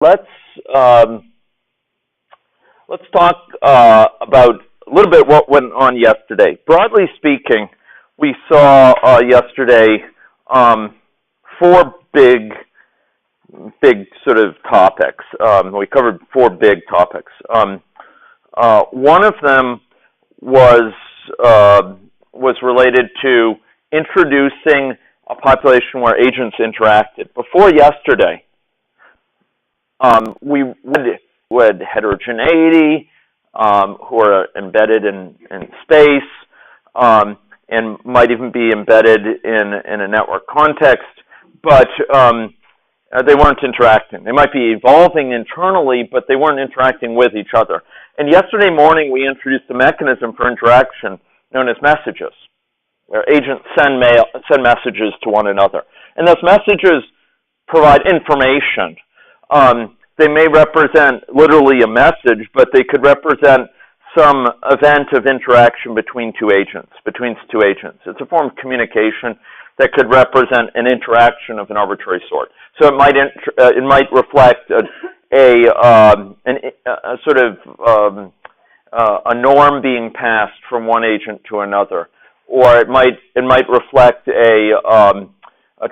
let's let's talk about a little bit what went on yesterday. Broadly speaking, we saw yesterday four big sort of topics. We covered four big topics. One of them was related to introducing a population where agents interacted. Before yesterday, we had heterogeneity, who are embedded in space, and might even be embedded in a network context, but they weren't interacting. They might be evolving internally, but they weren't interacting with each other. And yesterday morning, we introduced a mechanism for interaction known as messages, where agents send messages to one another. And those messages provide information. They may represent literally a message, but they could represent some event of interaction between two agents. It's a form of communication that could represent an interaction of an arbitrary sort. So it might reflect a norm being passed from one agent to another, or it might reflect a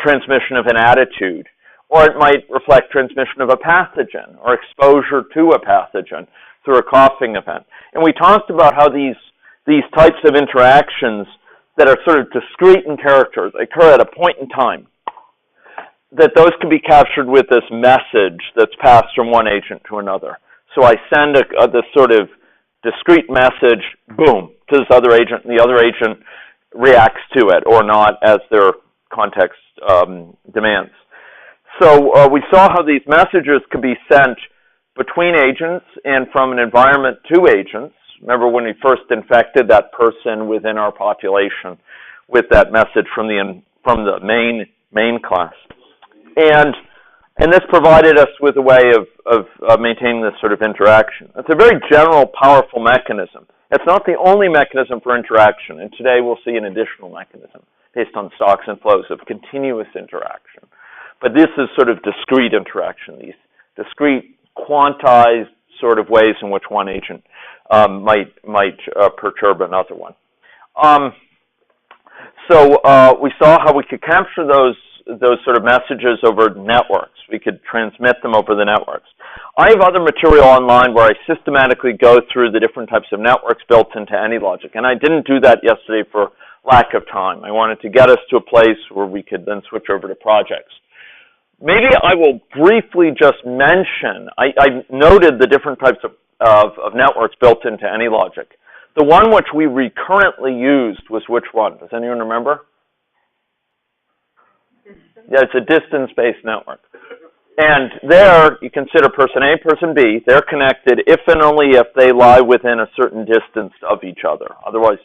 transmission of an attitude, or it might reflect transmission of a pathogen or exposure to a pathogen through a coughing event. And we talked about how these types of interactions that are sort of discrete in character, they occur at a point in time, that those can be captured with this message that's passed from one agent to another. So I send this sort of discrete message, boom, to this other agent, and the other agent reacts to it or not as their context demands. So we saw how these messages could be sent between agents and from an environment to agents. Remember when we first infected that person within our population with that message from the main class. And this provided us with a way of maintaining this sort of interaction. It's a very general, powerful mechanism. It's not the only mechanism for interaction, and today we'll see an additional mechanism based on stocks and flows of continuous interaction. But this is sort of discrete interaction, these discrete, quantized sort of ways in which one agent might perturb another one. So we saw how we could capture those sort of messages over networks. We could transmit them over the networks. I have other material online where I systematically go through the different types of networks built into any logic, and I didn't do that yesterday for lack of time. I wanted to get us to a place where we could then switch over to projects. Maybe I will briefly just mention, I noted the different types of networks built into any logic. The one which we recurrently used was which one? Does anyone remember? Yeah, it's a distance-based network. And there, you consider person A, person B, they're connected if and only if they lie within a certain distance of each other. Otherwise,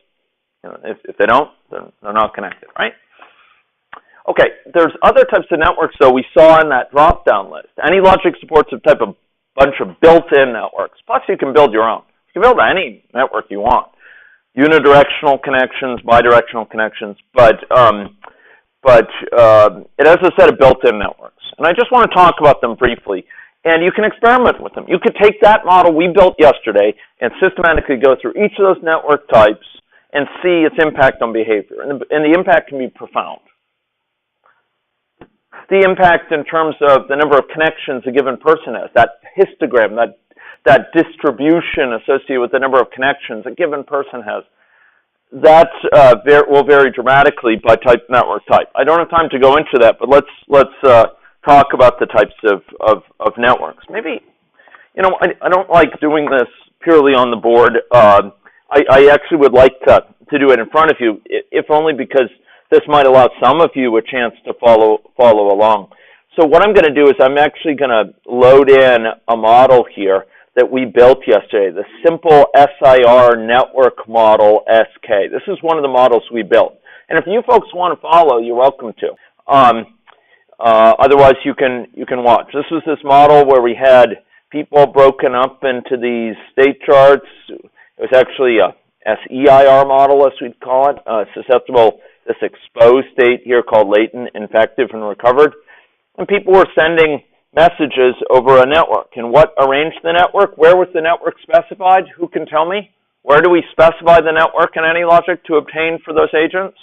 if they don't, then they're not connected, right? Okay, there's other types of networks, though, we saw in that drop-down list. Any logic supports a type of bunch of built-in networks. Plus, you can build your own. You can build any network you want. Unidirectional connections, bidirectional connections, but it has a set of built-in networks. And I just want to talk about them briefly. And you can experiment with them. You could take that model we built yesterday and systematically go through each of those network types and see its impact on behavior. And the impact can be profound. The impact in terms of the number of connections a given person has, that histogram, that distribution associated with the number of connections a given person has, that will vary dramatically by network type. I don't have time to go into that, but let's talk about the types of networks. Maybe, I don't like doing this purely on the board. I actually would like to do it in front of you, if only because this might allow some of you a chance to follow along. So what I'm going to do is I'm actually going to load in a model here that we built yesterday, the Simple SIR Network Model SK. This is one of the models we built. And if you folks want to follow, you're welcome to. Otherwise, you can watch. This was this model where we had people broken up into these state charts. It was actually a SEIR model, as we'd call it, susceptible, this exposed state here called latent, infective, and recovered. And people were sending messages over a network. And what arranged the network? Where was the network specified? Who can tell me? Where do we specify the network in any logic to obtain for those agents?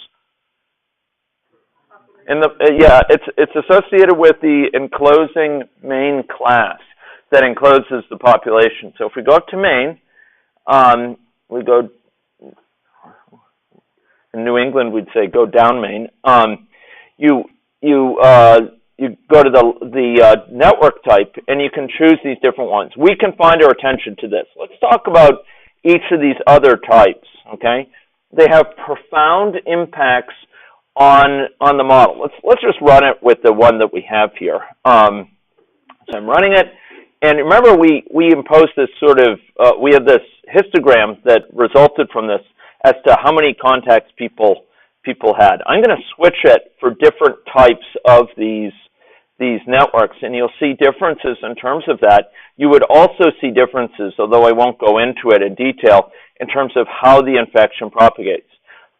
Yeah, it's associated with the enclosing main class that encloses the population. So if we go up to main, we go, in New England we'd say go down main. You go to the network type and you can choose these different ones. We can find our attention to this. Let's talk about each of these other types, okay? They have profound impacts on the model. Let's just run it with the one that we have here. So I'm running it, and remember we imposed this sort of, we have this histogram that resulted from this as to how many contacts people had. I'm going to switch it for different types of these networks, and you'll see differences in terms of that. You would also see differences, although I won't go into it in detail, in terms of how the infection propagates.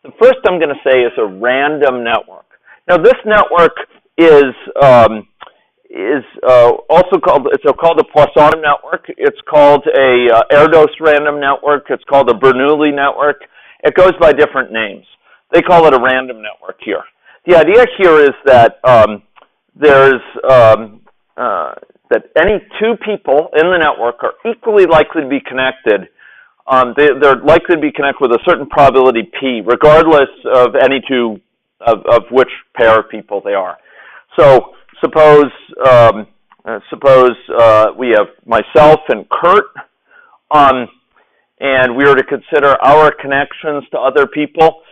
The first I'm going to say is a random network. Now this network is also called a Poisson network. It's called a Erdos random network. It's called a Bernoulli network. It goes by different names. They call it a random network here. The idea here is that that any two people in the network are equally likely to be connected. They're likely to be connected with a certain probability p, regardless of any two of which pair of people they are. So suppose we have myself and Kurt, and we were to consider our connections to other people.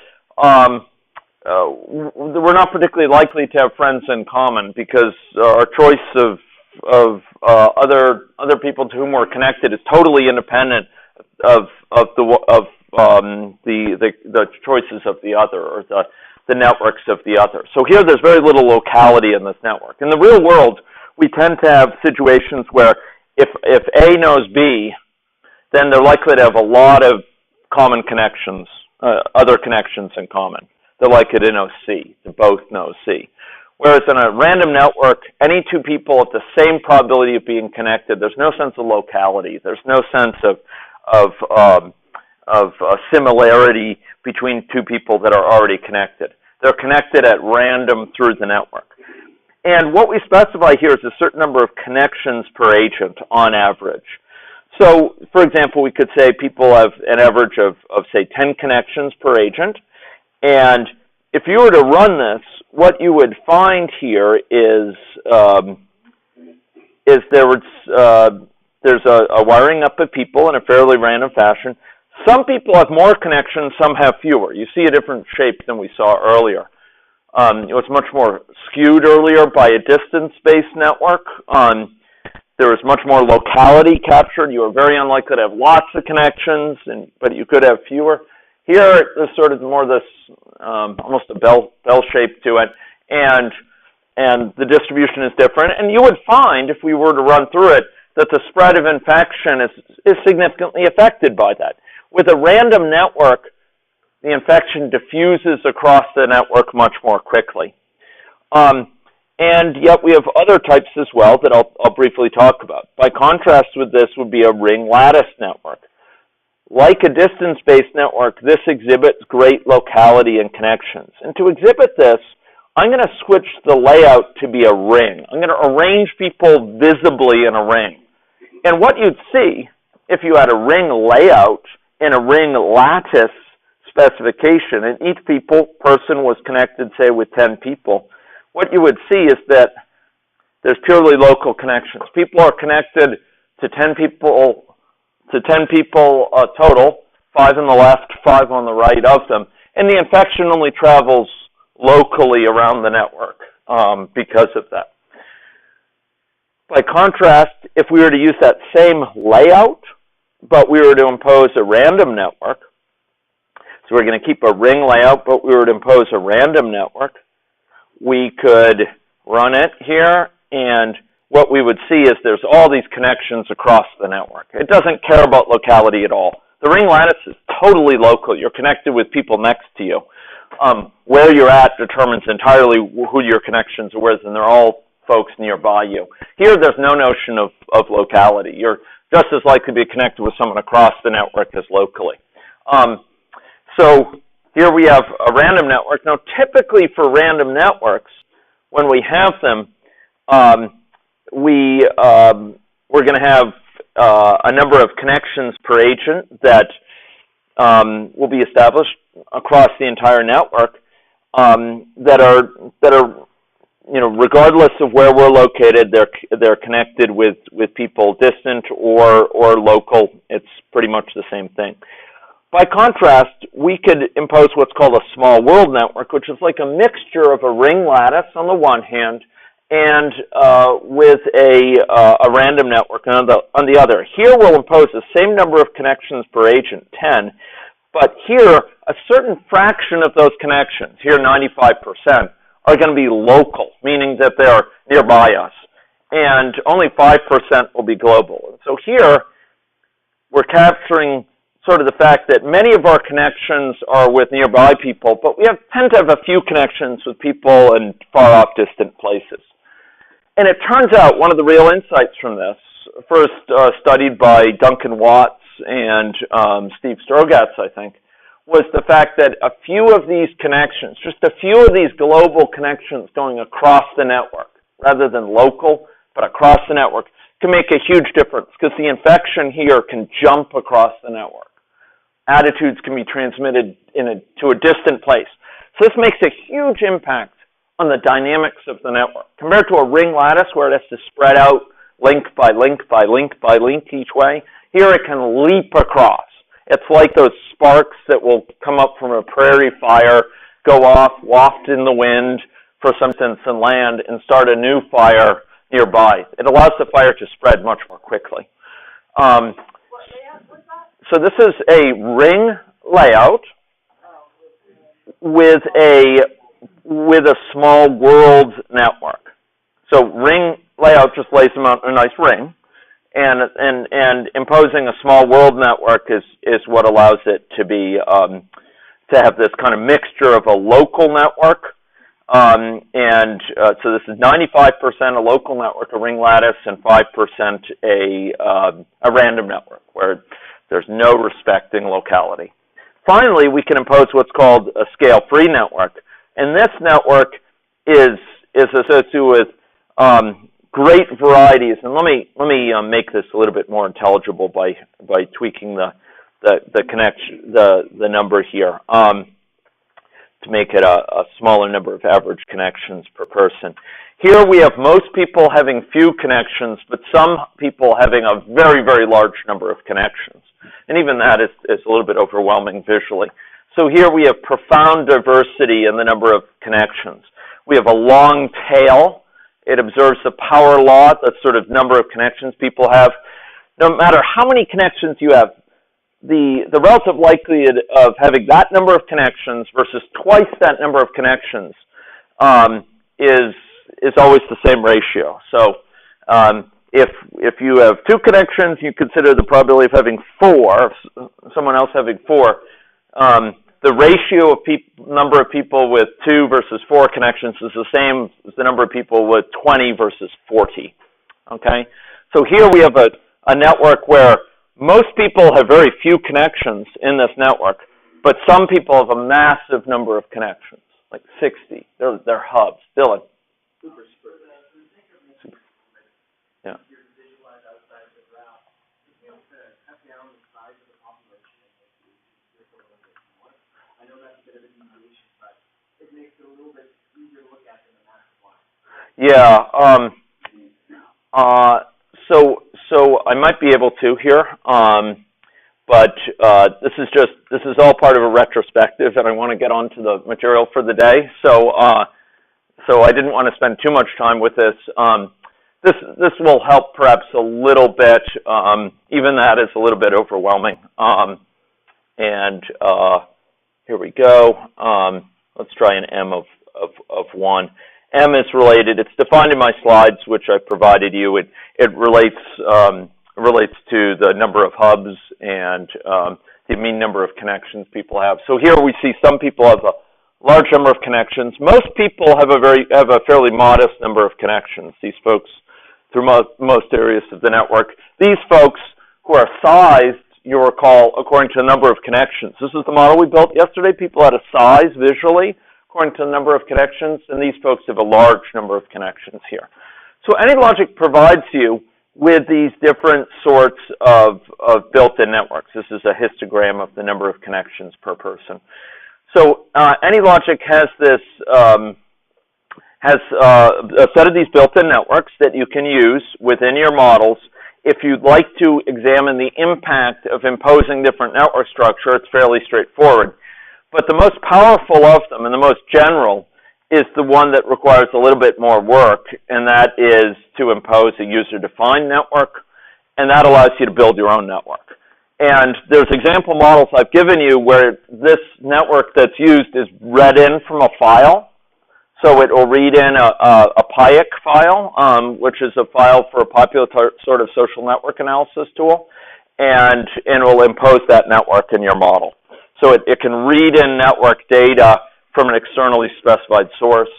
We're not particularly likely to have friends in common because our choice of other people to whom we're connected is totally independent of the choices of the other, or the networks of the other. So here there's very little locality in this network. In the real world, we tend to have situations where if A knows B, then they're likely to have a lot of common connections, other connections in common. They're likely to know C, to both know C. Whereas in a random network, any two people at the same probability of being connected, there's no sense of locality. There's no sense of similarity between two people that are already connected. They're connected at random through the network. And what we specify here is a certain number of connections per agent on average. So, for example, we could say people have an average of say, 10 connections per agent. And if you were to run this, what you would find here is there's a wiring up of people in a fairly random fashion. Some people have more connections, some have fewer. You see a different shape than we saw earlier. It was much more skewed earlier by a distance-based network. There was much more locality captured. You were very unlikely to have lots of connections, but you could have fewer. Here, there's sort of more this, almost a bell shape to it, and the distribution is different. And you would find, if we were to run through it, that the spread of infection is significantly affected by that. With a random network, the infection diffuses across the network much more quickly. And yet we have other types as well that I'll briefly talk about. By contrast with this would be a ring lattice network. Like a distance-based network, this exhibits great locality and connections. And to exhibit this, I'm going to switch the layout to be a ring. I'm going to arrange people visibly in a ring. And what you'd see, if you had a ring layout and a ring lattice specification, and each person was connected, say, with 10 people, what you would see is that there's purely local connections. People are connected to 10 people total, 5 on the left, 5 on the right of them, and the infection only travels locally around the network because of that. By contrast, if we were to use that same layout, but we were to impose a random network, so we're going to keep a ring layout, but we were to impose a random network, we could run it here, and what we would see is there's all these connections across the network. It doesn't care about locality at all. The ring lattice is totally local. You're connected with people next to you. Where you're at determines entirely who your connections are with, and they're all folks nearby you. Here, there's no notion of locality. You're just as likely to be connected with someone across the network as locally. So here we have a random network. Now, typically for random networks, when we have them, we're going to have a number of connections per agent that will be established across the entire network that are regardless of where we're located, they're connected with people distant or local. It's pretty much the same thing. By contrast, we could impose what's called a small world network, which is like a mixture of a ring lattice on the one hand and with a random network on the other. Here we'll impose the same number of connections per agent, 10, but here a certain fraction of those connections, here 95%, are going to be local, meaning that they're nearby us, and only 5% will be global. So here we're capturing sort of the fact that many of our connections are with nearby people, but we tend to have a few connections with people in far-off distant places. And it turns out one of the real insights from this, first studied by Duncan Watts and Steve Strogatz, I think, was the fact that a few of these connections, just a few of these global connections going across the network, rather than local, but across the network, can make a huge difference because the infection here can jump across the network. Attitudes can be transmitted to a distant place. So this makes a huge impact on the dynamics of the network. Compared to a ring lattice where it has to spread out link by link by link by link each way, here it can leap across. It's like those sparks that will come up from a prairie fire, go off, waft in the wind for some distance and land and start a new fire nearby. It allows the fire to spread much more quickly. So this is a ring layout with a small world network. So ring layout just lays them out in a nice ring. And imposing a small world network is what allows it to be to have this kind of mixture of a local network, so this is 95% a local network, a ring lattice, and 5% a random network where there's no respecting locality. Finally, we can impose what's called a scale-free network, and this network is associated with great varieties, and let me make this a little bit more intelligible by tweaking the connection, the number here to make it a smaller number of average connections per person. Here we have most people having few connections, but some people having a very, very large number of connections, and even that is a little bit overwhelming visually. So here we have profound diversity in the number of connections. We have a long tail. It observes the power law, the sort of number of connections people have. No matter how many connections you have, the relative likelihood of having that number of connections versus twice that number of connections is always the same ratio. So if you have 2 connections, you consider the probability of having 4, someone else having 4. The ratio of number of people with 2 versus 4 connections is the same as the number of people with 20 versus 40. Okay? So here we have a network where most people have very few connections in this network, but some people have a massive number of connections, like 60. They're hubs. Dylan. Super spread. Yeah. Yeah. So I might be able to here, but this is all part of a retrospective, and I want to get on to the material for the day. So I didn't want to spend too much time with this. This will help perhaps a little bit. Even that is a little bit overwhelming. Here we go. Let's try an M of 1. M is related. It's defined in my slides, which I provided you. It relates to the number of hubs and the mean number of connections people have. So here we see some people have large number of connections. Most people have a fairly modest number of connections. These folks through most areas of the network. These folks who are sized, you'll recall, according to the number of connections. This is the model we built yesterday. People had a size visually according to the number of connections, and these folks have a large number of connections here. So AnyLogic provides you with these different sorts of built-in networks. This is a histogram of the number of connections per person. So AnyLogic has this a set of these built-in networks that you can use within your models. If you'd like to examine the impact of imposing different network structure, it's fairly straightforward. But the most powerful of them and the most general is the one that requires a little bit more work, and that is to impose a user-defined network, and that allows you to build your own network. And there's example models I've given you where this network that's used is read in from a file. So it will read in a PIAC file, which is a file for a popular sort of social network analysis tool, and it will impose that network in your model. So it can read in network data from an externally specified source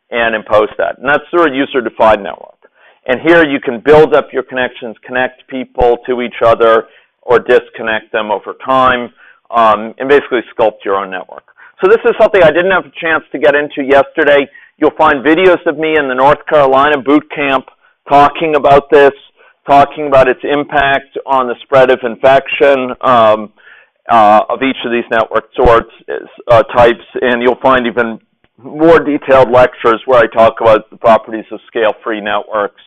and impose that. And that's through a user-defined network. And here you can build up your connections, connect people to each other, or disconnect them over time, and basically sculpt your own network. So this is something I didn't have a chance to get into yesterday. You'll find videos of me in the North Carolina boot camp talking about this, talking about its impact on the spread of infection of each of these network types, and you'll find even more detailed lectures where I talk about the properties of scale-free networks,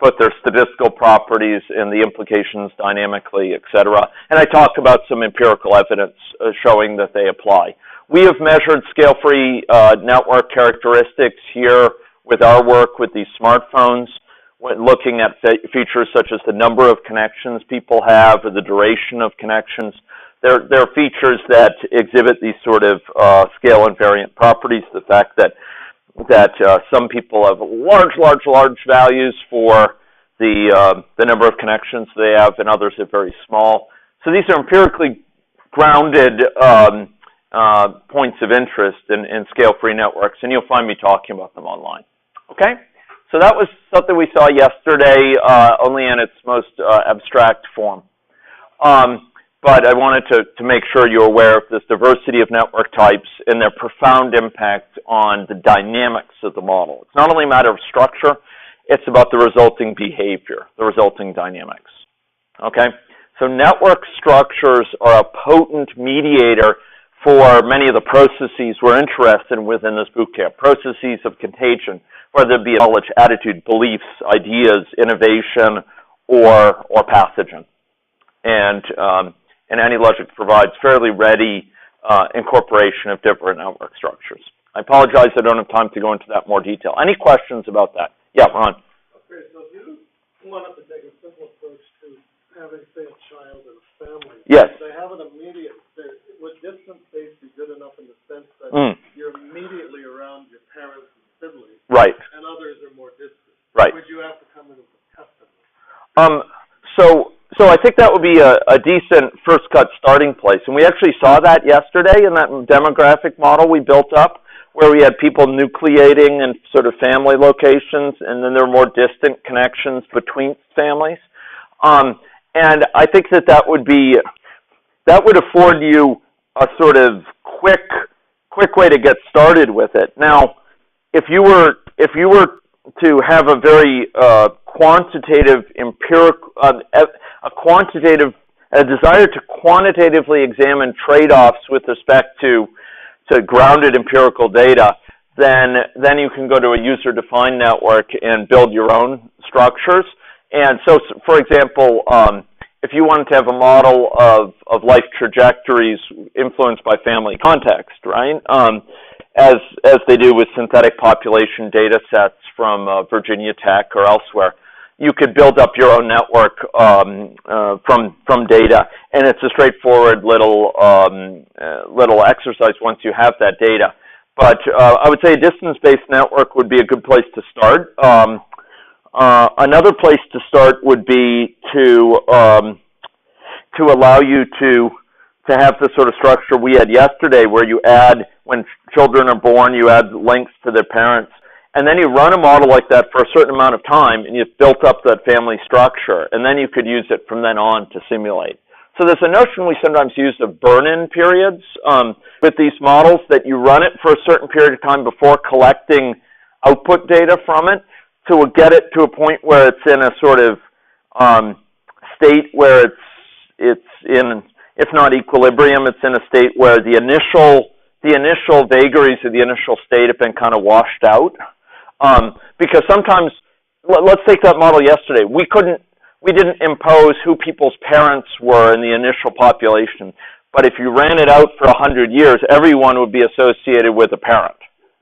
both their statistical properties and the implications dynamically, etc. And I talk about some empirical evidence showing that they apply. We have measured scale-free network characteristics here with our work with these smartphones, when looking at features such as the number of connections people have or the duration of connections. There are features that exhibit these sort of scale invariant properties, the fact that some people have large values for the number of connections they have, and others are very small. So these are empirically grounded points of interest in scale-free networks, and you'll find me talking about them online. Okay? So that was something we saw yesterday, only in its most abstract form. But I wanted to make sure you're aware of this diversity of network types and their profound impact on the dynamics of the model. It's not only a matter of structure, it's about the resulting behavior, the resulting dynamics. Okay? So network structures are a potent mediator for many of the processes we're interested in within this bootcamp, processes of contagion, whether it be knowledge, attitude, beliefs, ideas, innovation, or pathogen. And AnyLogic provides fairly ready incorporation of different network structures. I apologize I don't have time to go into that more detail. Any questions about that? Yeah, Ron. Okay, so if you wanted to take a simple approach to having, say, a child and a family, yes. They have an immediate, would distance-based be good enough in the sense that you're immediately around your parents and siblings, right, and others are more distant? Right. Would you have to come in with a custom? So I think that would be a decent first cut starting place. And we actually saw that yesterday in that demographic model we built up, where we had people nucleating in sort of family locations, and then there were more distant connections between families. And I think that would afford you a sort of quick way to get started with it. Now, if you were to have a very quantitative, empirical, a desire to quantitatively examine trade-offs with respect to grounded empirical data, then you can go to a user-defined network and build your own structures. And so, for example, if you wanted to have a model of life trajectories influenced by family context, right? As they do with synthetic population data sets from Virginia Tech or elsewhere, you could build up your own network from data, and it's a straightforward little exercise once you have that data. But I would say a distance-based network would be a good place to start. Another place to start would be to allow you to have the sort of structure we had yesterday, where you add when children are born, you add links to their parents. And then you run a model like that for a certain amount of time, and you've built up that family structure. And then you could use it from then on to simulate. So there's a notion we sometimes use of burn-in periods with these models, that you run it for a certain period of time before collecting output data from it to get it to a point where it's in a sort of state where it's in, if not equilibrium, it's in a state where the initial vagaries of the initial state have been kind of washed out. Because sometimes, let's take that model yesterday. We didn't impose who people's parents were in the initial population. But if you ran it out for 100 years, everyone would be associated with a parent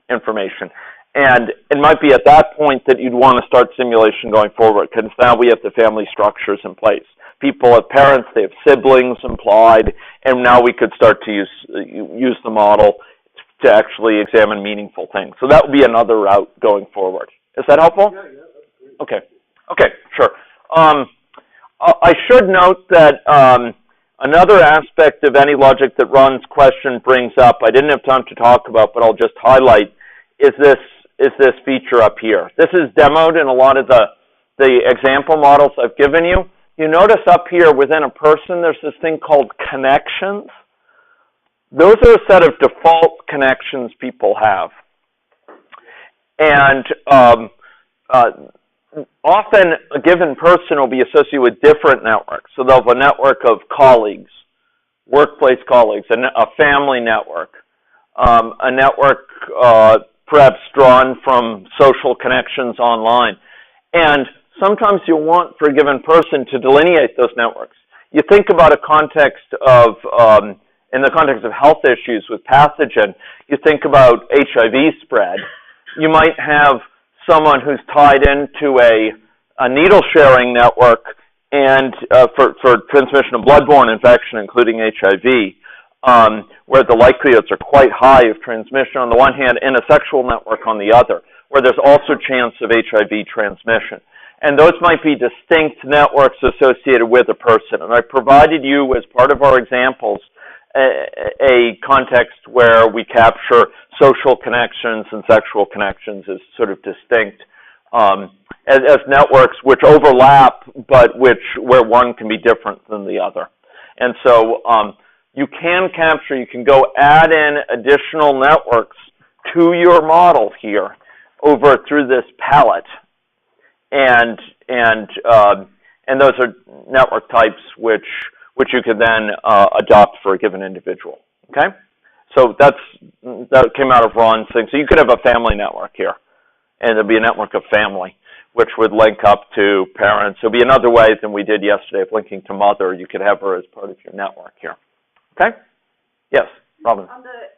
information. And it might be at that point that you'd want to start simulation going forward, because now we have the family structures in place. People have parents, they have siblings implied, and now we could start to use the model to actually examine meaningful things. So that would be another route going forward. Is that helpful? Yeah, that's great. Okay, sure. I should note that another aspect of any logic that Ron's question brings up, I didn't have time to talk about, but I'll just highlight, is this feature up here. This is demoed in a lot of the example models I've given you. You notice up here within a person, there's this thing called connections. Those are a set of default connections people have. And often a given person will be associated with different networks. So they'll have a network of colleagues, workplace colleagues, a family network, a network perhaps drawn from social connections online. And sometimes you'll want for a given person to delineate those networks. You think about a context of, in the context of health issues with pathogen, you think about HIV spread. You might have someone who's tied into a needle-sharing network and for transmission of bloodborne infection, including HIV, where the likelihoods are quite high of transmission on the one hand and a sexual network on the other, where there's also chance of HIV transmission. And those might be distinct networks associated with a person. And I provided you, as part of our examples, a context where we capture social connections and sexual connections as sort of distinct as networks which overlap, but where one can be different than the other. And so you can go add in additional networks to your model here through this palette. And those are network types which you could then adopt for a given individual. Okay, so that came out of Ron's thing. So you could have a family network here, and there'd be a network of family which would link up to parents. It'll be another way than we did yesterday of linking to mother. You could have her as part of your network here. Okay? Yes, Robin. On the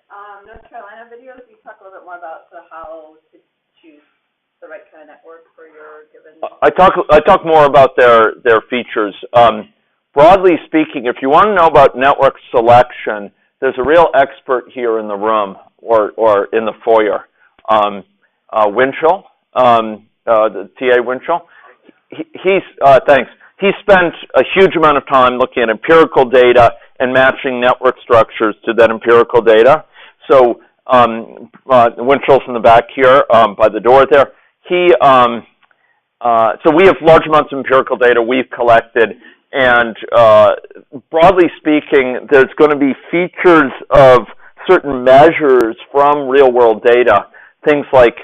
North Carolina videos, you talk a little bit more about how to choose the right kind of network for your given. I talk more about their features. Broadly speaking, if you want to know about network selection, there's a real expert here in the room or in the foyer, Winchell, the TA Winchell. Thanks. He spent a huge amount of time looking at empirical data and matching network structures to that empirical data. So Winchell's in the back here by the door there. So we have large amounts of empirical data we've collected, and broadly speaking, there's going to be features of certain measures from real-world data, things like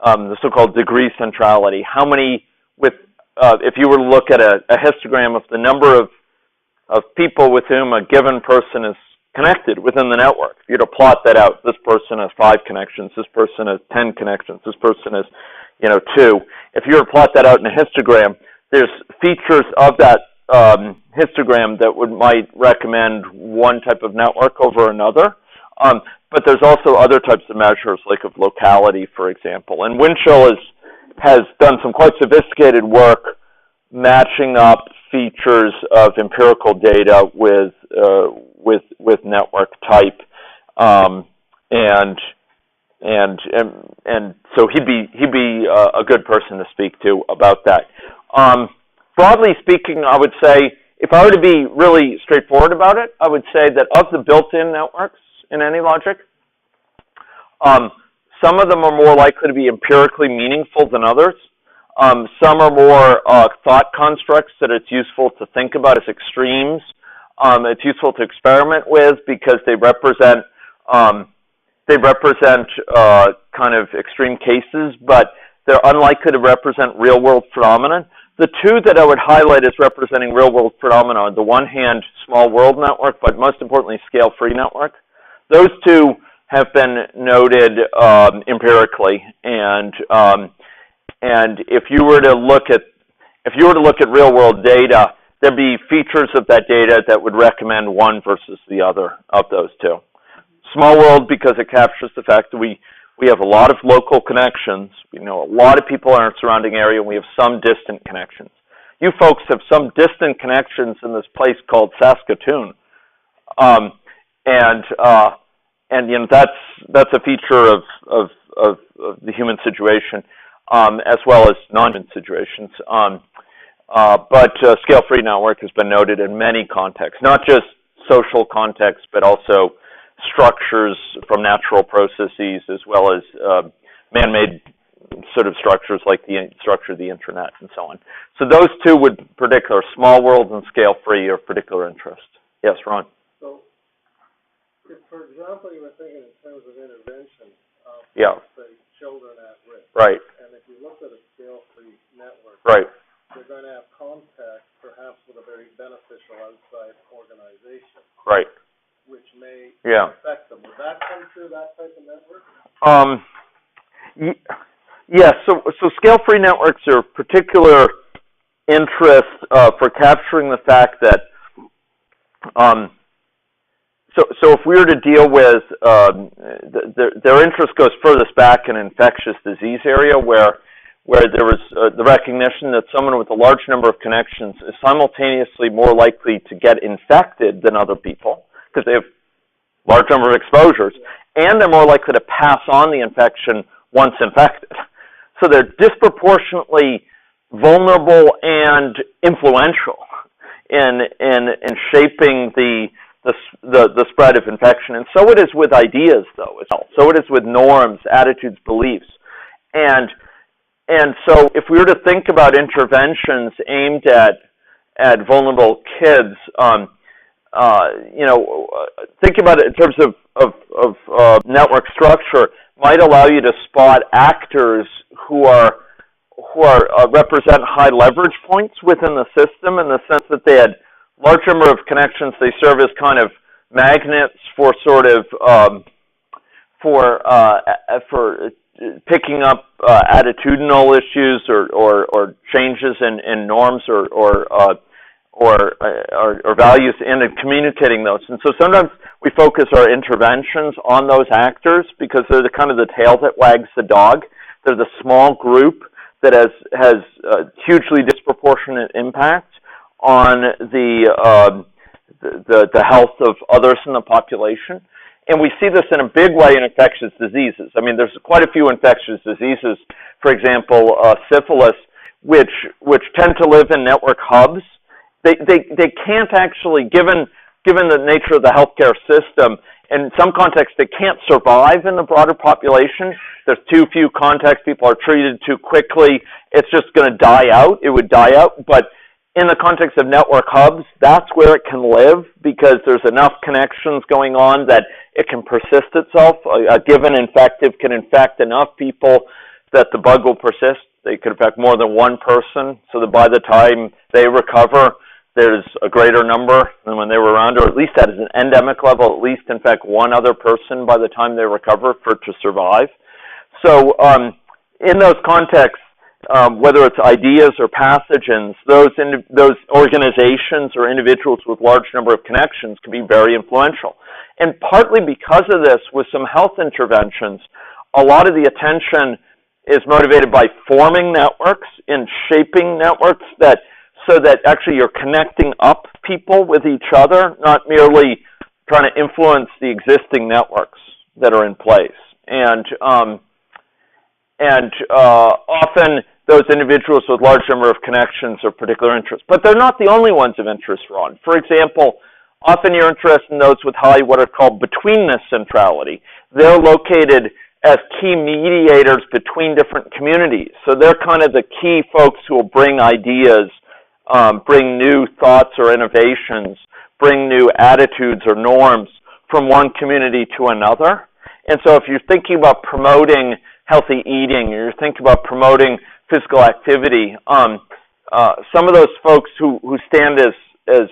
the so-called degree centrality. How many, if you were to look at a histogram of the number of people with whom a given person is connected within the network, if you were to plot that out, this person has 5 connections, this person has 10 connections, this person has 2. If you were to plot that out in a histogram, there's features of that histogram that might recommend one type of network over another. But there's also other types of measures, like of locality, for example. And Winchell has done some quite sophisticated work matching up features of empirical data with network type, and so he'd be a good person to speak to about that. Broadly speaking, I would say, if I were to be really straightforward about it, I would say that of the built-in networks in any logic, Some of them are more likely to be empirically meaningful than others. Some are more thought constructs that it's useful to think about as extremes. It's useful to experiment with because they represent kind of extreme cases, but they're unlikely to represent real-world phenomena. The two that I would highlight as representing real-world phenomena, on the one hand, small world network, but most importantly, scale-free network. Those two have been noted empirically, and if you were to look at real-world data, there'd be features of that data that would recommend one versus the other of those two. Small world because it captures the fact that we have a lot of local connections. We know a lot of people in our surrounding area, and we have some distant connections. You folks have some distant connections in this place called Saskatoon, and you know that's a feature of the human situation, as well as non-human situations. But scale-free network has been noted in many contexts, not just social contexts, but also structures from natural processes, as well as man-made sort of structures like the structure of the internet and so on. So those two would particular, small world and scale-free, are of particular interest. Yes, Ron? So, if, for example, you were thinking in terms of intervention, say, children at risk. Right. And if you look at a scale-free network, right, they're going to have contact, perhaps with a very beneficial outside organization. Right. Which may affect them. Would that come through that type of network? Yes. So scale-free networks are of particular interest for capturing the fact that. So if we were to deal with their interest goes furthest back in infectious disease area, where there was the recognition that someone with a large number of connections is simultaneously more likely to get infected than other people, because they have a large number of exposures, and they're more likely to pass on the infection once infected. So they're disproportionately vulnerable and influential in shaping the spread of infection. And so it is with ideas, though, as well. So it is with norms, attitudes, beliefs. And so if we were to think about interventions aimed at vulnerable kids, think about it in terms of network structure, might allow you to spot actors who represent high leverage points within the system, in the sense that they had large number of connections. They serve as kind of magnets for sort of for picking up attitudinal issues or changes in norms or values, and in communicating those. And so sometimes we focus our interventions on those actors because they're the kind of the tail that wags the dog. They're the small group that has hugely disproportionate impact on the health of others in the population. And we see this in a big way in infectious diseases. I mean, there's quite a few infectious diseases, for example, syphilis, which tend to live in network hubs. They can't actually, given the nature of the healthcare system, in some contexts, they can't survive in the broader population. There's too few contacts. People are treated too quickly. It's just going to die out. It would die out. But in the context of network hubs, that's where it can live because there's enough connections going on that it can persist itself. A given infective can infect enough people that the bug will persist. They could infect more than one person, so that by the time they recover, there's a greater number than when they were around, or at least at an endemic level, at least infect one other person by the time they recover to survive. So in those contexts, whether it's ideas or pathogens, those organizations or individuals with large number of connections can be very influential. And partly because of this, with some health interventions, a lot of the attention is motivated by forming networks and shaping networks so that actually you're connecting up people with each other, not merely trying to influence the existing networks that are in place. And often those individuals with large number of connections are of particular interest. But they're not the only ones of interest, Ron. For example, often you're interested in those with high what are called betweenness centrality. They're located as key mediators between different communities. So they're kind of the key folks who will bring ideas, bring new thoughts or innovations, bring new attitudes or norms from one community to another. And so if you're thinking about promoting healthy eating, or you're thinking about promoting physical activity, some of those folks who stand as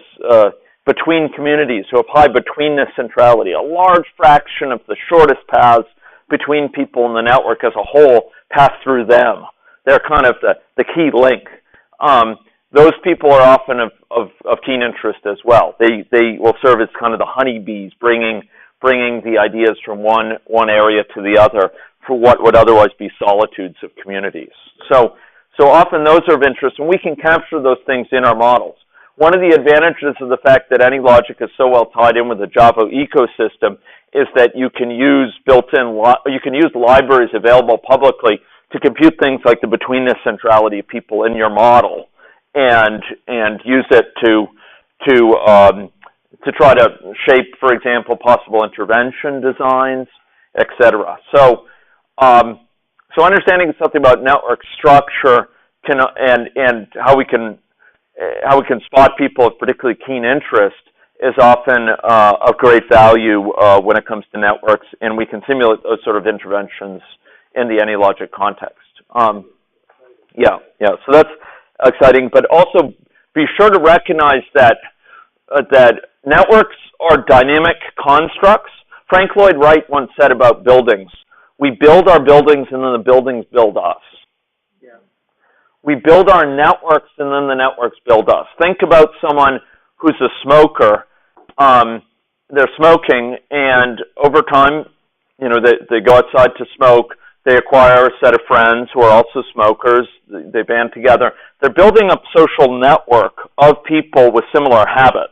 between communities, who apply betweenness centrality, a large fraction of the shortest paths between people in the network as a whole pass through them. They're kind of the key link. Those people are often of keen interest as well. They will serve as kind of the honeybees, bringing the ideas from one area to the other for what would otherwise be solitudes of communities. So often those are of interest, and we can capture those things in our models. One of the advantages of the fact that AnyLogic is so well tied in with the Java ecosystem is that you can use libraries available publicly to compute things like the betweenness centrality of people in your model, and use it to try to shape, for example, possible intervention designs, etc. So understanding something about network structure and how we can spot people of particularly keen interest is often of great value when it comes to networks, and we can simulate those sort of interventions in the AnyLogic context. So that's exciting, but also be sure to recognize that networks are dynamic constructs. Frank Lloyd Wright once said about buildings, we build our buildings and then the buildings build us. Yeah. We build our networks and then the networks build us. Think about someone who's a smoker. They're smoking, and over time, they go outside to smoke. They acquire a set of friends who are also smokers. They band together. They're building a social network of people with similar habits.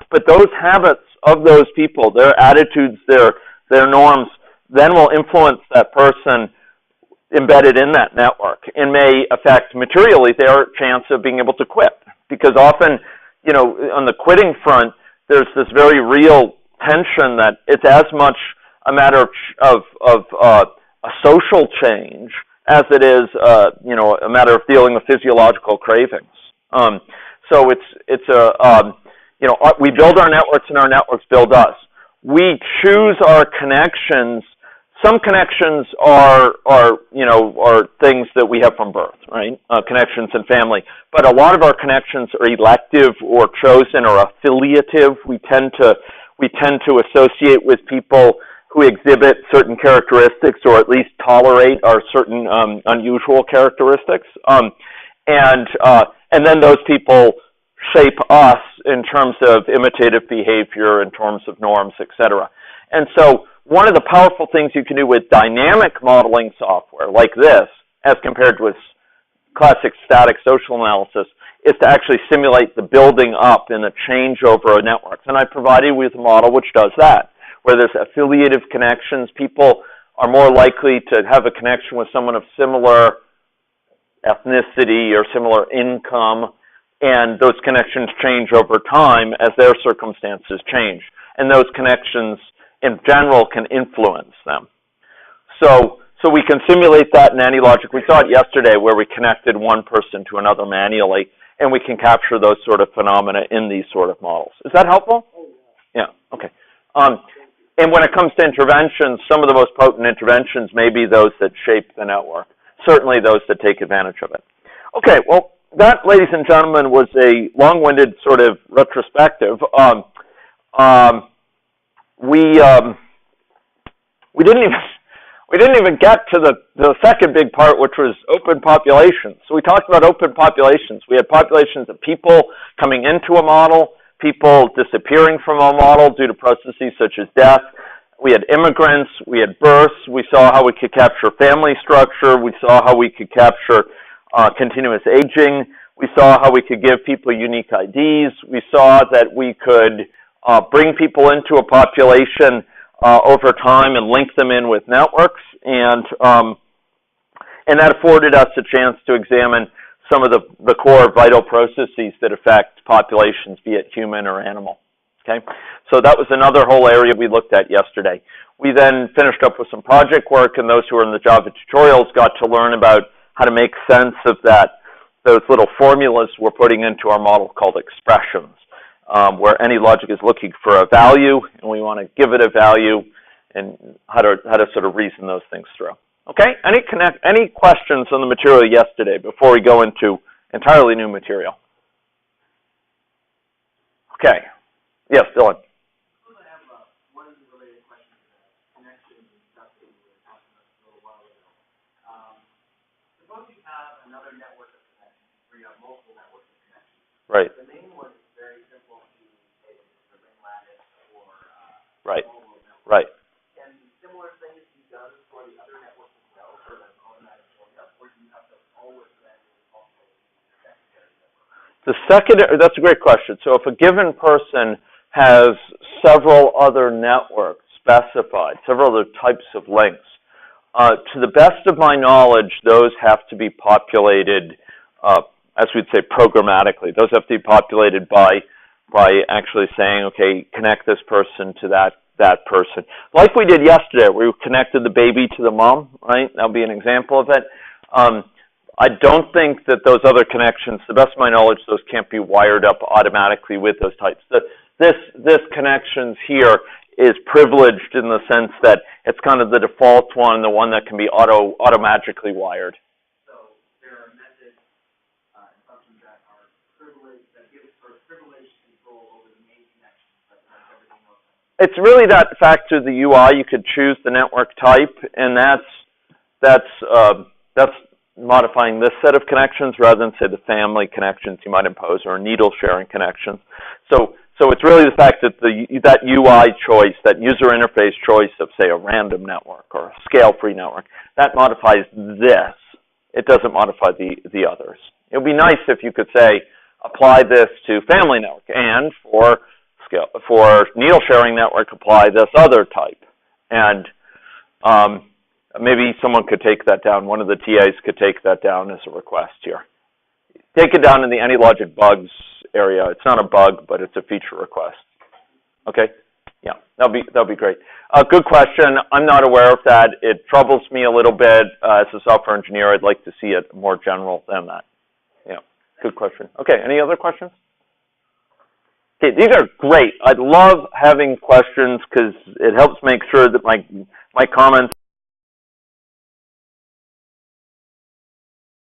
But those habits of those people, their attitudes, their norms, then will influence that person embedded in that network and may affect materially their chance of being able to quit. Because often, on the quitting front, there's this very real tension that it's as much a matter of a social change as it is, a matter of dealing with physiological cravings. So we build our networks and our networks build us. We choose our connections. Some connections are things that we have from birth, right? Connections and family. But a lot of our connections are elective or chosen or affiliative. We tend to associate with people who exhibit certain characteristics or at least tolerate our certain unusual characteristics. And then those people shape us in terms of imitative behavior, in terms of norms, etc. And so one of the powerful things you can do with dynamic modeling software like this, as compared with classic static social analysis, is to actually simulate the building up and the changeover of networks. And I provided you with a model which does that, where there's affiliative connections. People are more likely to have a connection with someone of similar ethnicity or similar income, and those connections change over time as their circumstances change. And those connections, in general, can influence them. So we can simulate that in AnyLogic. We saw it yesterday where we connected one person to another manually, and we can capture those sort of phenomena in these sort of models. Is that helpful? Yeah, okay. And when it comes to interventions, some of the most potent interventions may be those that shape the network, certainly those that take advantage of it. Okay, well, that, ladies and gentlemen, was a long-winded sort of retrospective. We didn't even get to the second big part, which was open populations. So we talked about open populations. We had populations of people coming into a model, people disappearing from a model due to processes such as death. We had immigrants, we had births, we saw how we could capture family structure, we saw how we could capture continuous aging, we saw how we could give people unique IDs, we saw that we could bring people into a population over time and link them in with networks, and that afforded us a chance to examine some of the core vital processes that affect populations, be it human or animal. Okay, so that was another whole area we looked at yesterday. We then finished up with some project work, and those who are in the Java tutorials got to learn about how to make sense of those little formulas we're putting into our model called expressions, where any logic is looking for a value, and we want to give it a value, and how to sort of reason those things through. Okay, any questions on the material yesterday before we go into entirely new material? Okay. Yes, Dylan. I have one related question to that connection stuff that we were talking about a little while ago. Suppose you have another network of connections, or you have multiple networks of connections. Right. The main one is very simple to say the ring lattice or right. network. Right. Can similar things be done for the other networks as well, for an automatic shortcut, or do you have to always manually also use the secondary network? That's a great question. So if a given person has several other networks specified, several other types of links, to the best of my knowledge, those have to be populated, as we'd say, programmatically. Those have to be populated by actually saying, okay, connect this person to that person. Like we did yesterday, we connected the baby to the mom, right? That'll be an example of it. I don't think that those other connections, to the best of my knowledge, those can't be wired up automatically with those types. This connections here is privileged in the sense that it's kind of the default one, the one that can be automagically wired. So there are methods and functions that are privileged, that give sort of privileged control over the main connections, but not everything else. It's really that fact of the UI. You could choose the network type, and that's modifying this set of connections rather than, say, the family connections you might impose or needle sharing connections. So it's really the fact that that UI choice, that user interface choice of, say, a random network or a scale-free network, that modifies this. It doesn't modify the others. It would be nice if you could say, apply this to family network, and for needle sharing network, apply this other type. And maybe someone could take that down. One of the TAs could take that down as a request here. Take it down in the AnyLogic bugs area. It's not a bug, but it's a feature request. Okay? Yeah, that'll be great. Good question. I'm not aware of that. It troubles me a little bit. As a software engineer, I'd like to see it more general than that. Yeah, good question. Okay, any other questions? Okay, these are great. I love having questions because it helps make sure that my comments